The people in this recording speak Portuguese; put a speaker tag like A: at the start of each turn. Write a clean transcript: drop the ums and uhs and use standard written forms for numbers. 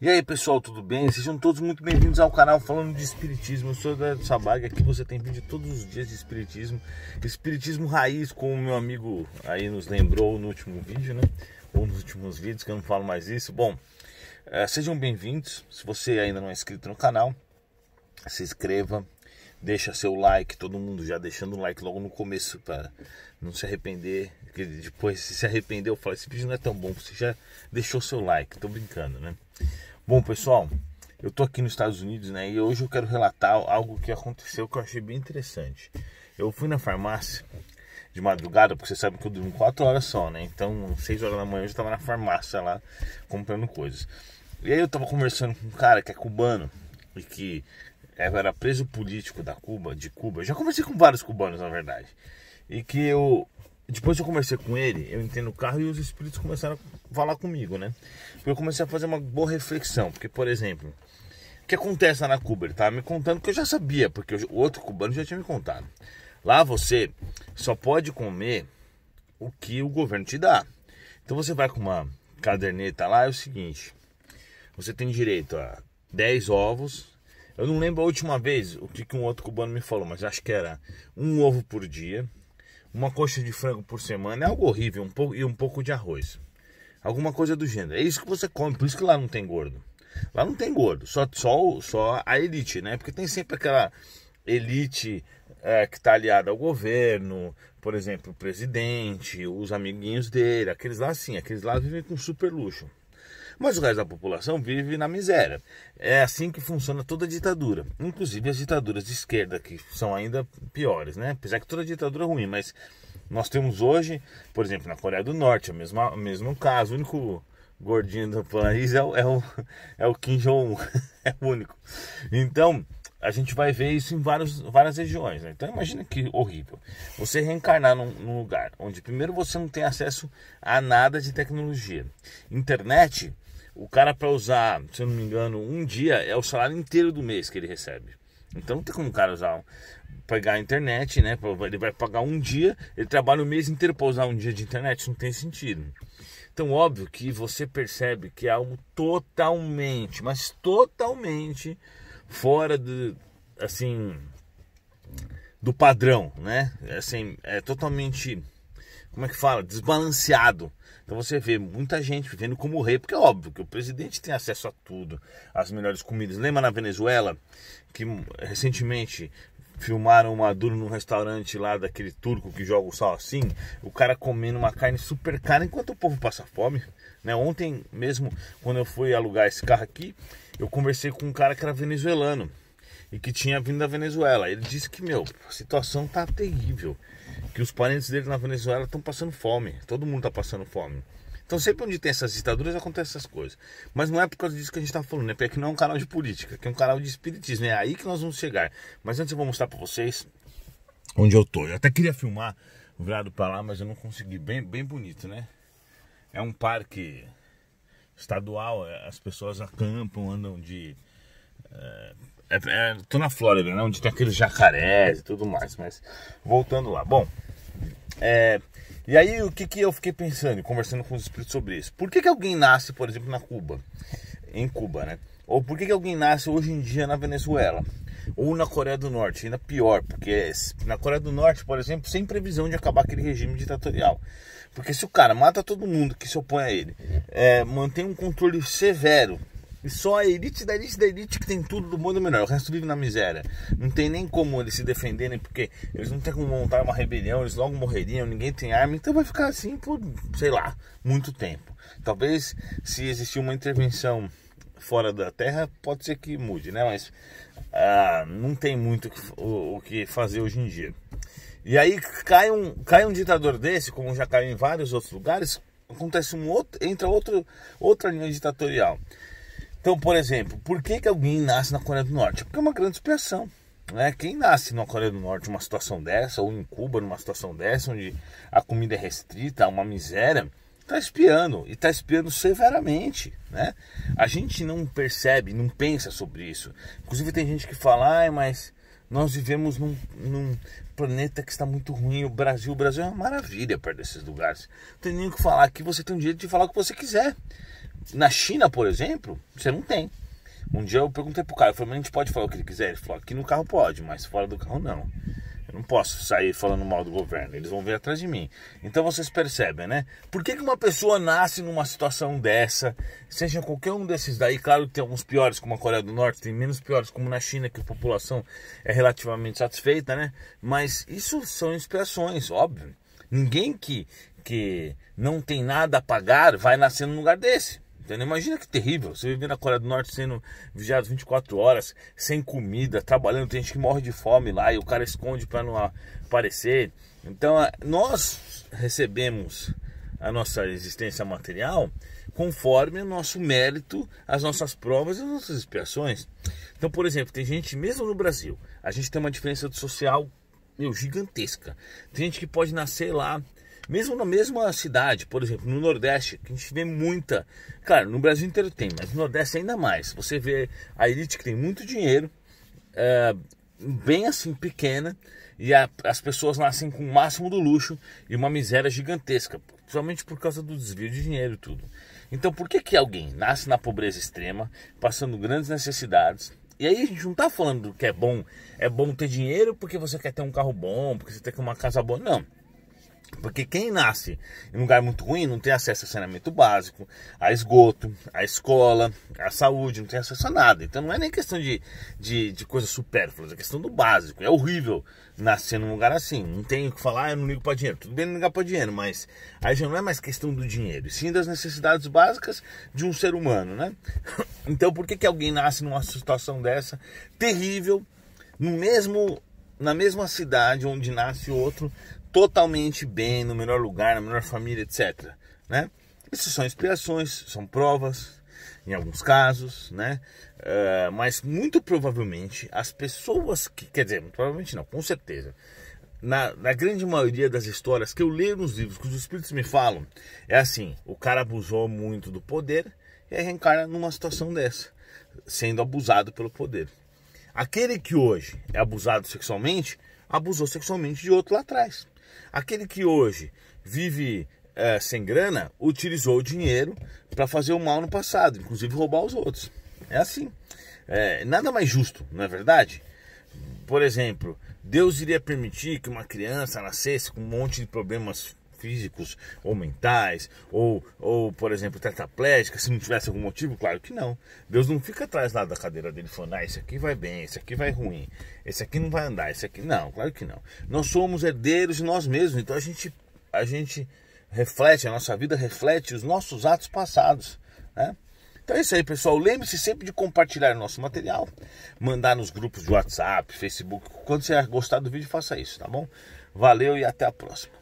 A: E aí pessoal, tudo bem? Sejam todos muito bem-vindos ao canal falando de Espiritismo. Eu sou o Eduardo Sabag, aqui você tem vídeo todos os dias de Espiritismo. Espiritismo raiz, como o meu amigo aí nos lembrou no último vídeo, né? Ou nos últimos vídeos, que eu não falo mais isso. Bom, sejam bem-vindos. Se você ainda não é inscrito no canal, se inscreva. Deixa seu like, todo mundo já deixando o like logo no começo para não se arrepender. Porque depois, se arrepender, eu falo, esse vídeo não é tão bom, você já deixou seu like. Tô brincando, né? Bom, pessoal, eu tô aqui nos Estados Unidos, né? E hoje eu quero relatar algo que aconteceu que eu achei bem interessante. Eu fui na farmácia de madrugada, porque você sabe que eu durmo 4 horas só, né? Então, 6 horas da manhã eu já tava na farmácia lá, comprando coisas. E aí eu tava conversando com um cara que é cubano e que era preso político de Cuba. Eu já conversei com vários cubanos, na verdade. E que depois que eu conversei com ele, eu entrei no carro e os espíritos começaram a falar comigo, né? Porque eu comecei a fazer uma boa reflexão. Porque, por exemplo, o que acontece lá na Cuba? Ele estava me contando que eu já sabia, porque o outro cubano já tinha me contado. Lá você só pode comer o que o governo te dá. Então você vai com uma caderneta lá, é o seguinte: você tem direito a 10 ovos. Eu não lembro a última vez o que um outro cubano me falou, mas acho que era um ovo por dia, uma coxa de frango por semana, é algo horrível, um pouco de arroz. Alguma coisa do gênero. É isso que você come, por isso que lá não tem gordo. Lá não tem gordo, só a elite, né? Porque tem sempre aquela elite que está aliada ao governo, por exemplo, o presidente, os amiguinhos dele, aqueles lá sim, aqueles lá vivem com super luxo. Mas o resto da população vive na miséria. É assim que funciona toda a ditadura. Inclusive as ditaduras de esquerda, que são ainda piores, né? Apesar que toda ditadura é ruim, mas nós temos hoje, por exemplo, na Coreia do Norte, o mesmo caso. O único gordinho do país é o Kim Jong-un. É o único. Então, a gente vai ver isso em várias regiões, né? Então imagina que horrível. Você reencarnar num lugar onde primeiro você não tem acesso a nada de tecnologia. Internet, o cara para usar, se eu não me engano, um dia é o salário inteiro do mês que ele recebe. Então não tem como o cara pegar a internet, né? Ele vai pagar um dia, ele trabalha o mês inteiro para usar um dia de internet, isso não tem sentido. Então óbvio que você percebe que é algo totalmente, mas totalmente fora do padrão, né? Assim, é totalmente, como é que fala? Desbalanceado. Então você vê muita gente vivendo como rei, porque é óbvio que o presidente tem acesso a tudo, às melhores comidas. Lembra na Venezuela que recentemente filmaram o Maduro num restaurante lá daquele turco que joga o sal assim, o cara comendo uma carne super cara enquanto o povo passa fome, né? Ontem mesmo, quando eu fui alugar esse carro aqui, eu conversei com um cara que era venezuelano e que tinha vindo da Venezuela. Ele disse que, a situação tá terrível, que os parentes dele na Venezuela estão passando fome, todo mundo tá passando fome. Então sempre onde tem essas ditaduras acontecem essas coisas. Mas não é por causa disso que a gente tá falando, né? Porque aqui não é um canal de política, aqui é um canal de espiritismo, é aí que nós vamos chegar. Mas antes eu vou mostrar pra vocês onde eu tô. Eu até queria filmar virado pra lá, mas eu não consegui. Bem bonito, né? É um parque estadual, as pessoas acampam, andam de... tô na Flórida, né? Onde tem aqueles jacarés e tudo mais. Mas voltando lá. Bom, e aí o que eu fiquei pensando, conversando com os espíritos sobre isso. Por que alguém nasce, por exemplo, em Cuba, né? Ou por que alguém nasce hoje em dia na Venezuela? Ou na Coreia do Norte, ainda pior, porque na Coreia do Norte, por exemplo, sem previsão de acabar aquele regime ditatorial. Porque se o cara mata todo mundo que se opõe a ele, mantém um controle severo, e só a elite da elite que tem tudo do bom e do melhor, o resto vive na miséria. Não tem nem como eles se defenderem, porque eles não tem como montar uma rebelião, eles logo morreriam, ninguém tem arma, então vai ficar assim por, sei lá, muito tempo. Talvez se existir uma intervenção fora da terra, pode ser que mude, né? Mas não tem muito o que fazer hoje em dia. E aí cai um ditador desse, como já caiu em vários outros lugares, acontece entra outra linha ditatorial. Então, por exemplo, por que alguém nasce na Coreia do Norte? Porque é uma grande expiação, né? Quem nasce na Coreia do Norte numa situação dessa, ou em Cuba numa situação dessa, onde a comida é restrita, há uma miséria, está espiando, e está espiando severamente, né? A gente não percebe, não pensa sobre isso. Inclusive tem gente que fala, mas nós vivemos num planeta que está muito ruim, o Brasil é uma maravilha perto desses lugares. Não tem nem o que falar, aqui você tem o direito de falar o que você quiser. Na China, por exemplo, você não tem. Um dia eu perguntei pro cara, eu falei, mas a gente pode falar o que ele quiser? Ele falou, aqui no carro pode, mas fora do carro não. Eu não posso sair falando mal do governo, eles vão vir atrás de mim. Então vocês percebem, né? Por que uma pessoa nasce numa situação dessa, seja qualquer um desses daí, claro que tem alguns piores, como a Coreia do Norte, tem menos piores, como na China, que a população é relativamente satisfeita, né? Mas isso são inspirações, óbvio. Ninguém que não tem nada a pagar vai nascer num lugar desse. Entendeu? Imagina que terrível, você viver na Coreia do Norte sendo vigiado 24 horas, sem comida, trabalhando, tem gente que morre de fome lá e o cara esconde para não aparecer. Então nós recebemos a nossa existência material conforme o nosso mérito, as nossas provas e as nossas expiações. Então, por exemplo, tem gente, mesmo no Brasil, a gente tem uma diferença social gigantesca. Tem gente que pode nascer lá, mesmo na mesma cidade, por exemplo, no Nordeste, que a gente vê muita... Claro, no Brasil inteiro tem, mas no Nordeste ainda mais. Você vê a elite que tem muito dinheiro, bem assim, pequena, e as pessoas nascem com o máximo do luxo e uma miséria gigantesca, principalmente por causa do desvio de dinheiro e tudo. Então, por que alguém nasce na pobreza extrema, passando grandes necessidades? E aí a gente não está falando que é bom ter dinheiro porque você quer ter um carro bom, porque você quer ter uma casa boa, não. Porque quem nasce em um lugar muito ruim não tem acesso a saneamento básico, a esgoto, a escola, a saúde, não tem acesso a nada. Então não é nem questão de coisas supérfluas, é questão do básico. É horrível nascer num lugar assim. Não tem o que falar, eu não ligo para dinheiro. Tudo bem não ligar para dinheiro, mas aí já não é mais questão do dinheiro, e sim das necessidades básicas de um ser humano, né? Então por que alguém nasce numa situação dessa, terrível, na mesma cidade onde nasce outro, totalmente bem, no melhor lugar, na melhor família, etc. Né? Isso são inspirações, são provas, em alguns casos, né? Mas muito provavelmente as pessoas que... Quer dizer, provavelmente não, com certeza. Na grande maioria das histórias que eu leio nos livros, que os espíritos me falam, é assim, o cara abusou muito do poder e aí reencarna numa situação dessa, sendo abusado pelo poder. Aquele que hoje é abusado sexualmente, abusou sexualmente de outro lá atrás. Aquele que hoje vive sem grana, utilizou o dinheiro para fazer o mal no passado, inclusive roubar os outros. É assim. Nada mais justo, não é verdade? Por exemplo, Deus iria permitir que uma criança nascesse com um monte de problemas físicos ou mentais, ou por exemplo, tetraplégica, se não tivesse algum motivo? Claro que não. Deus não fica atrás lá da cadeira dele falando, esse aqui vai bem, esse aqui vai ruim, esse aqui não vai andar, esse aqui... Não, claro que não. Nós somos herdeiros de nós mesmos, então a gente reflete, a nossa vida reflete os nossos atos passados, né? Então é isso aí, pessoal. Lembre-se sempre de compartilhar nosso material, mandar nos grupos de WhatsApp, Facebook. Quando você gostar do vídeo, faça isso, tá bom? Valeu e até a próxima.